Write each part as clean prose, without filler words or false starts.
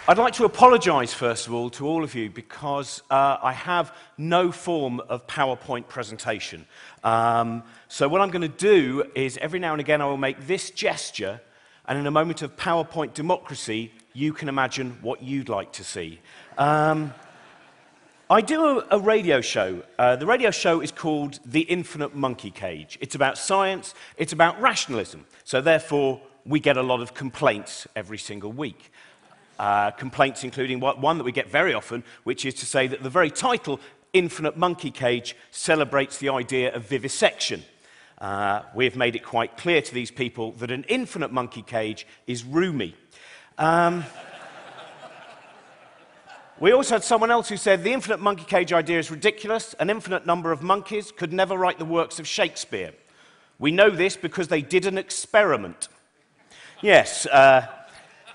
I'd like to apologise, first of all, to all of you because I have no form of PowerPoint presentation. So what I'm going to do is every now and again I will make this gesture, and in a moment of PowerPoint democracy, you can imagine what you'd like to see. I do a radio show. The radio show is called The Infinite Monkey Cage. It's about science, it's about rationalism. So therefore, we get a lot of complaints every single week. Complaints including one that we get very often, which is to say that the very title, Infinite Monkey Cage, celebrates the idea of vivisection. We have made it quite clear to these people that an infinite monkey cage is roomy. We also had someone else who said the infinite monkey cage idea is ridiculous. An infinite number of monkeys could never write the works of Shakespeare. We know this because they did an experiment. Yes,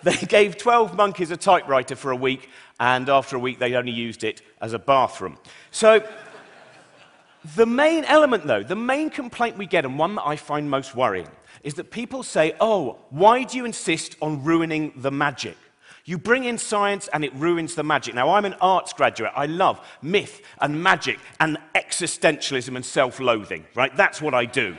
they gave 12 monkeys a typewriter for a week, and after a week they only used it as a bathroom. So, the main element though, the main complaint we get, and one that I find most worrying, is that people say, oh, why do you insist on ruining the magic? You bring in science and it ruins the magic. Now, I'm an arts graduate. I love myth and magic and existentialism and self-loathing, right? That's what I do.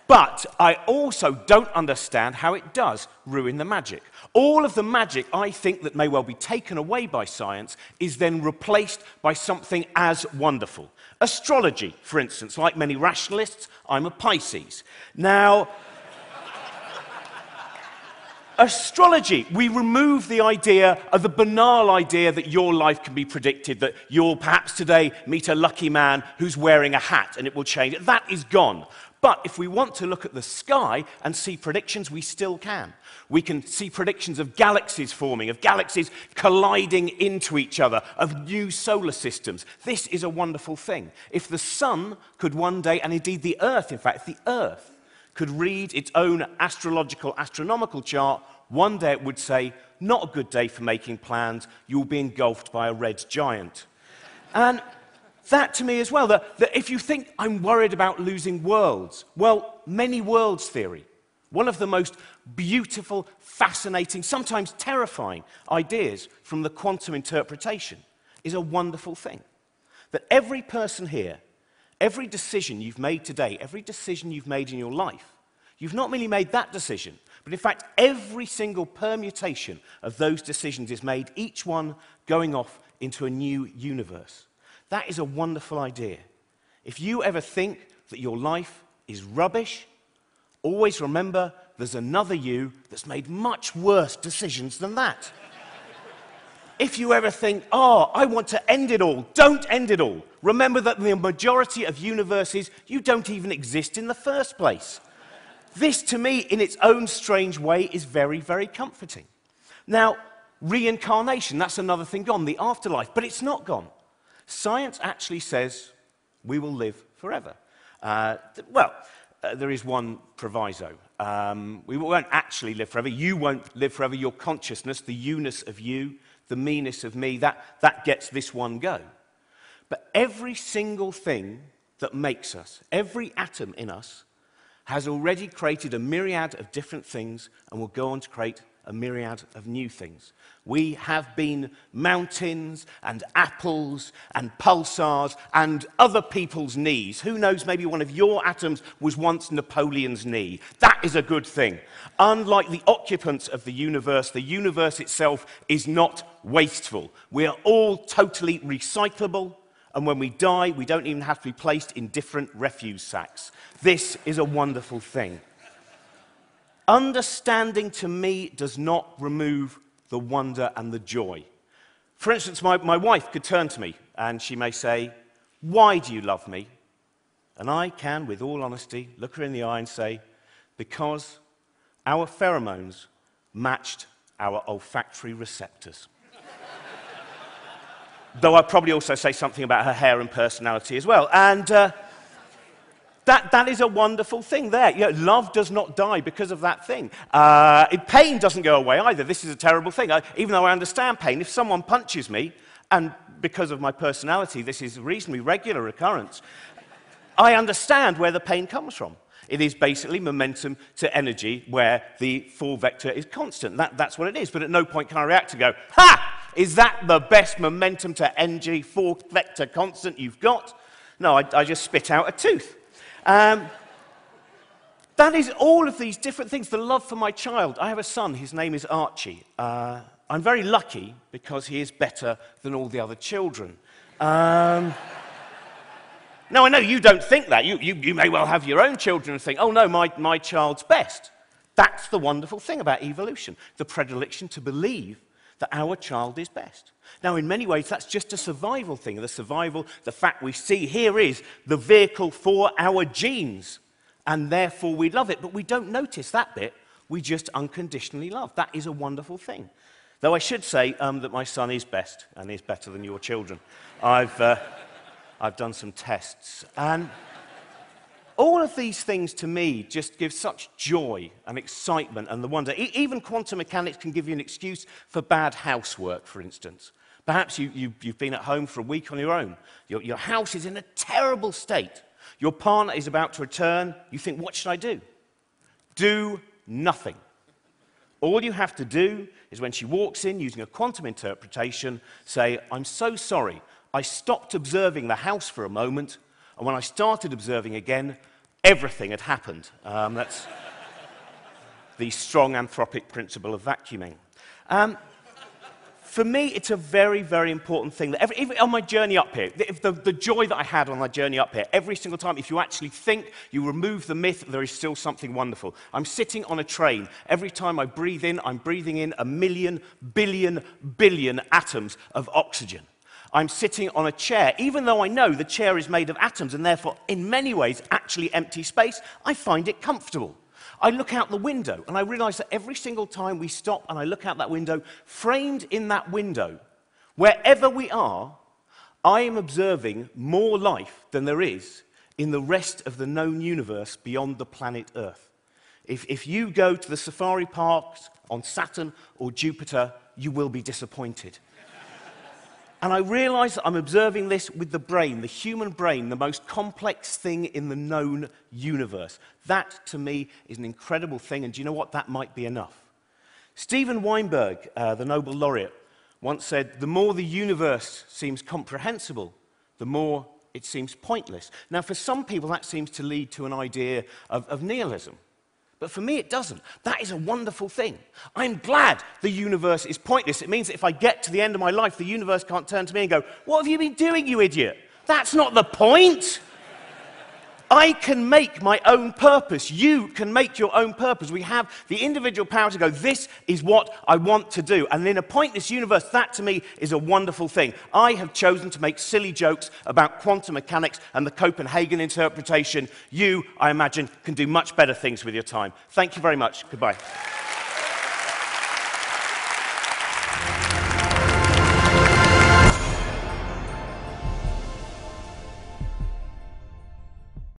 But I also don't understand how it does ruin the magic. All of the magic, I think, that may well be taken away by science is then replaced by something as wonderful. Astrology, for instance, like many rationalists, I'm a Pisces. Now, astrology, we remove the idea of the banal idea that your life can be predicted, that you'll perhaps today meet a lucky man who's wearing a hat and it will change. That is gone. But if we want to look at the sky and see predictions, we still can. We can see predictions of galaxies forming, of galaxies colliding into each other, of new solar systems. This is a wonderful thing. If the sun could one day, and indeed the Earth, in fact, the Earth could read its own astrological, astronomical chart, one day it would say, not a good day for making plans, you'll be engulfed by a red giant. And that to me as well, that if you think I'm worried about losing worlds, well, many worlds theory, one of the most beautiful, fascinating, sometimes terrifying ideas from the quantum interpretation is a wonderful thing. That every person here, every decision you've made today, every decision you've made in your life, you've not merely made that decision, but in fact every single permutation of those decisions is made, each one going off into a new universe. That is a wonderful idea. If you ever think that your life is rubbish, always remember there's another you that's made much worse decisions than that. If you ever think, oh, I want to end it all, don't end it all. Remember that in the majority of universes, you don't even exist in the first place. This, to me, in its own strange way, is very, very comforting. Now, reincarnation, that's another thing gone, the afterlife, but it's not gone. Science actually says we will live forever. There is one proviso. We won't actually live forever. You won't live forever. Your consciousness, the you-ness of you, the me-ness of me, that gets this one go. But every single thing that makes us, every atom in us, has already created a myriad of different things and will go on to create a myriad of new things. We have been mountains and apples and pulsars and other people's knees. Who knows, maybe one of your atoms was once Napoleon's knee. That is a good thing. Unlike the occupants of the universe itself is not wasteful. We are all totally recyclable, and when we die, we don't even have to be placed in different refuse sacks. This is a wonderful thing. Understanding, to me, does not remove the wonder and the joy. For instance, my wife could turn to me and she may say, "Why do you love me?" And I can, with all honesty, look her in the eye and say, "Because our pheromones matched our olfactory receptors." Though I'd probably also say something about her hair and personality as well. And that is a wonderful thing there. You know, love does not die because of that thing. Pain doesn't go away either. This is a terrible thing. Even though I understand pain, if someone punches me, and because of my personality, this is a reasonably regular occurrence, I understand where the pain comes from. It is basically momentum to energy where the forward vector is constant. That's what it is. But at no point can I react to go, ha! Is that the best momentum to energy forward vector constant you've got? No, I just spit out a tooth. That is all of these different things. The love for my child. I have a son. His name is Archie. I'm very lucky because he is better than all the other children. Now, I know you don't think that. You may well have your own children and think, oh, no, my child's best. That's the wonderful thing about evolution, the predilection to believe that our child is best. Now, in many ways, that's just a survival thing. The fact we see here is the vehicle for our genes, and therefore we love it. But we don't notice that bit. We just unconditionally love. That is a wonderful thing. Though I should say that my son is best, and is better than your children. I've done some tests. And all of these things, to me, just give such joy and excitement and the wonder. Even quantum mechanics can give you an excuse for bad housework, for instance. Perhaps you've been at home for a week on your own. Your house is in a terrible state. Your partner is about to return. You think, what should I do? Do nothing. All you have to do is when she walks in, using a quantum interpretation, say, I'm so sorry. I stopped observing the house for a moment, and when I started observing again, everything had happened. That's the strong anthropic principle of vacuuming. For me, it's a very, very important thing. That even on my journey up here, the joy that I had on my journey up here, every single time, if you actually think, you remove the myth, there is still something wonderful. I'm sitting on a train. Every time I breathe in, I'm breathing in 1,000,000,000 billion atoms of oxygen. I'm sitting on a chair. Even though I know the chair is made of atoms and therefore, in many ways, actually empty space, I find it comfortable. I look out the window and I realize that every single time we stop and I look out that window, framed in that window, wherever we are, I am observing more life than there is in the rest of the known universe beyond the planet Earth. If you go to the safari parks on Saturn or Jupiter, you will be disappointed. And I realize that I'm observing this with the brain, the human brain, the most complex thing in the known universe. That, to me, is an incredible thing, and do you know what? That might be enough. Steven Weinberg, the Nobel laureate, once said, the more the universe seems comprehensible, the more it seems pointless. Now, for some people, that seems to lead to an idea of nihilism. But for me, it doesn't. That is a wonderful thing. I'm glad the universe is pointless. It means that if I get to the end of my life, the universe can't turn to me and go, what have you been doing, you idiot? That's not the point. I can make my own purpose. You can make your own purpose. We have the individual power to go, this is what I want to do. And in a pointless universe, that to me is a wonderful thing. I have chosen to make silly jokes about quantum mechanics and the Copenhagen interpretation. You, I imagine, can do much better things with your time. Thank you very much. Goodbye.